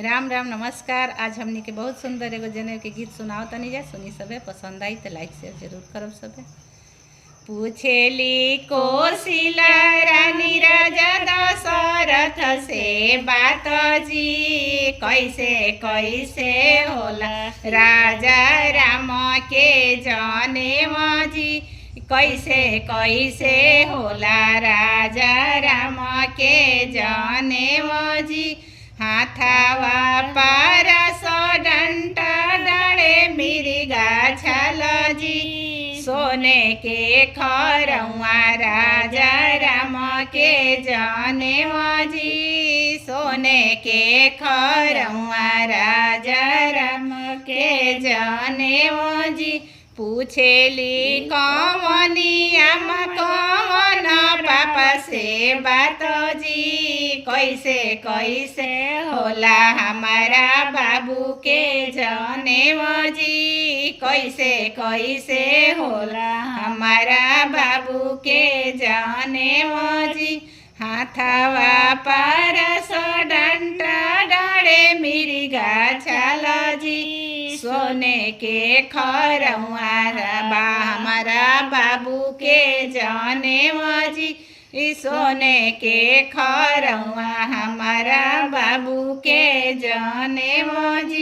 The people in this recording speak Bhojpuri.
राम राम नमस्कार। आज हमनी के बहुत सुंदर एगो जनेऊ के गीत सुनाओ तनी जा। सुनी सबे, पसंद आई तो लाइक शेयर जरूर करब सबे। पूछेली कोशिला रानी राजा दशरथ से बात जी, कैसे कैसे होला राजा राम के जनेम जी, कैसे कैसे होला राजा राम के जनेम जी। हाथावा पारस डंटा डाले मिर्गा छल जी, सोने के खरौआ राजा राम के जनेम जी, सोने के खरौआ राजा राम के जनेम जी। पूछेली कौनियाम कौन पापा से बात जी, कैसे कैसे होला हमारा बाबू के जनेम जी, कैसे कैसे होला हमारा बाबू के जनेम जी। हाथावा पारस डंटा डाले मिर्गा छल जी, सोने के खरौआ हमारा बाबू के जनेम जी, सोने के खरौआ हमारा बाबू के जनेम जी।